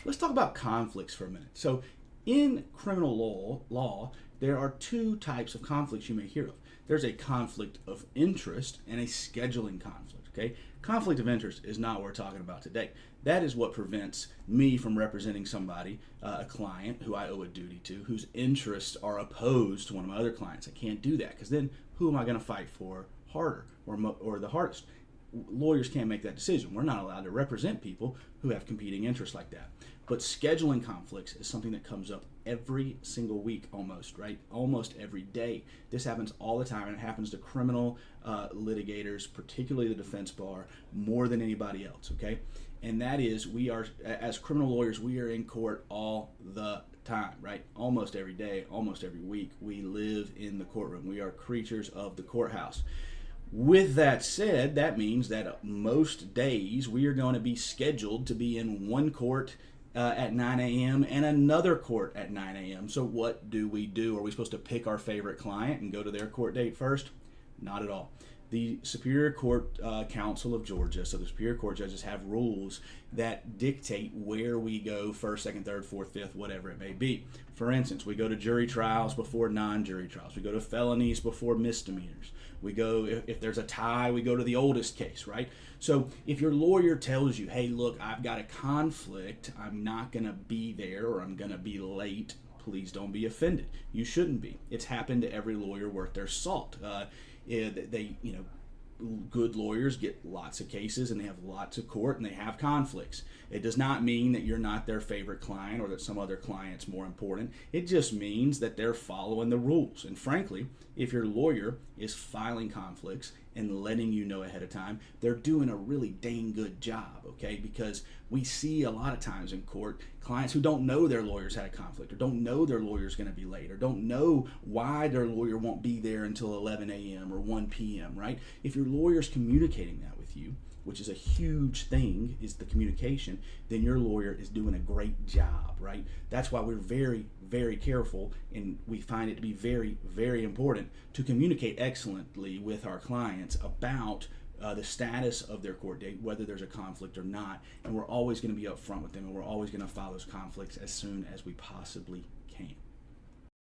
Let's talk about conflicts for a minute. So, in criminal law, there are two types of conflicts you may hear of. There's a conflict of interest and a scheduling conflict. Okay, conflict of interest is not what we're talking about today. That is what prevents me from representing somebody, a client who I owe a duty to, whose interests are opposed to one of my other clients. I can't do that because then who am I going to fight for harder or the hardest? Lawyers can't make that decision. We're not allowed to represent people who have competing interests like that. But scheduling conflicts is something that comes up every single week almost, right? Almost every day. This happens all the time, and it happens to criminal litigators, particularly the defense bar, more than anybody else, okay? And that is, we are, as criminal lawyers, we are in court all the time, right? Almost every day, almost every week. We live in the courtroom. We are creatures of the courthouse. With that said, that means that most days we are going to be scheduled to be in one court at 9 a.m. and another court at 9 a.m. So what do? Are we supposed to pick our favorite client and go to their court date first? Not at all. The Superior Court Council of Georgia, so the Superior Court judges have rules that dictate where we go first, second, third, fourth, fifth, whatever it may be. For instance, we go to jury trials before non-jury trials. We go to felonies before misdemeanors. We go, if there's a tie, we go to the oldest case, right? So if your lawyer tells you, hey, look, I've got a conflict, I'm not going to be there or I'm going to be late, please don't be offended. You shouldn't be. It's happened to every lawyer worth their salt. Good lawyers get lots of cases and they have lots of court and they have conflicts. It does not mean that you're not their favorite client or that some other client's more important. It just means that they're following the rules. And frankly, if your lawyer is filing conflicts and letting you know ahead of time, they're doing a really dang good job, okay? Because we see a lot of times in court clients who don't know their lawyers had a conflict or don't know their lawyer's going to be late or don't know why their lawyer won't be there until 11 a.m. or 1 p.m., right? If your lawyer's communicating that with you, which is a huge thing, is the communication, then your lawyer is doing a great job, right? That's why we're very, very careful, and we find it to be very, very important to communicate excellently with our clients about the status of their court date, whether there's a conflict or not, and we're always going to be upfront with them, and we're always going to file those conflicts as soon as we possibly can.